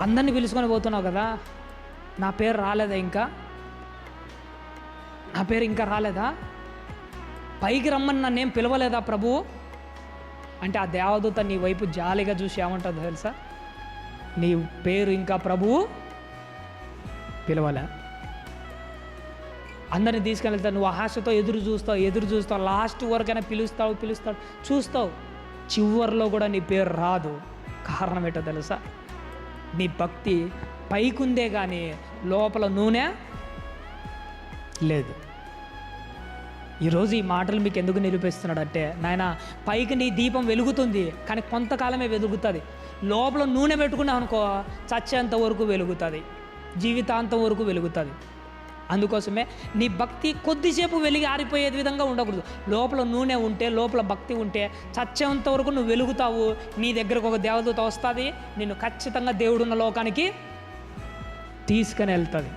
అందరినీ పిలుచుకొని పోతున్నావు కదా, నా పేరు రాలేదా ఇంకా? నా పేరు ఇంకా రాలేదా? పైకి రమ్మని నన్నేం పిలవలేదా ప్రభువు అంటే, ఆ దేవదూత నీ వైపు జాలిగా చూసి ఏమంటుందో తెలుసా? నీ పేరు ఇంకా ప్రభువు పిలవలే. అందరిని తీసుకెళ్తావు, నువ్వు ఆశతో ఎదురు చూస్తావు, లాస్ట్ వరకైనా పిలుస్తావు చూస్తావు, చివరిలో కూడా నీ పేరు రాదు. కారణం ఏంటో తెలుసా? నీ భక్తి పైకుందే కానీ లోపల నూనె లేదు. ఈరోజు ఈ మాటలు మీకు ఎందుకు నిరూపిస్తున్నాడంటే, నాయన పైకి నీ దీపం వెలుగుతుంది కానీ కొంతకాలమే వెలుగుతుంది. లోపల నూనె పెట్టుకున్నావు అనుకో, చచ్చేంత వరకు వెలుగుతుంది, జీవితాంతం వరకు వెలుగుతుంది. అందుకోసమే నీ భక్తి కొద్దిసేపు వెలిగి ఆరిపోయే విధంగా ఉండకూడదు. లోపల నూనె ఉంటే, లోపల భక్తి ఉంటే చచ్చేంత వరకు నువ్వు వెలుగుతావు. నీ దగ్గరకు ఒక దేవదూత వస్తుంది, నిన్ను ఖచ్చితంగా దేవుడున్న లోకానికి తీసుకుని వెళ్తుంది.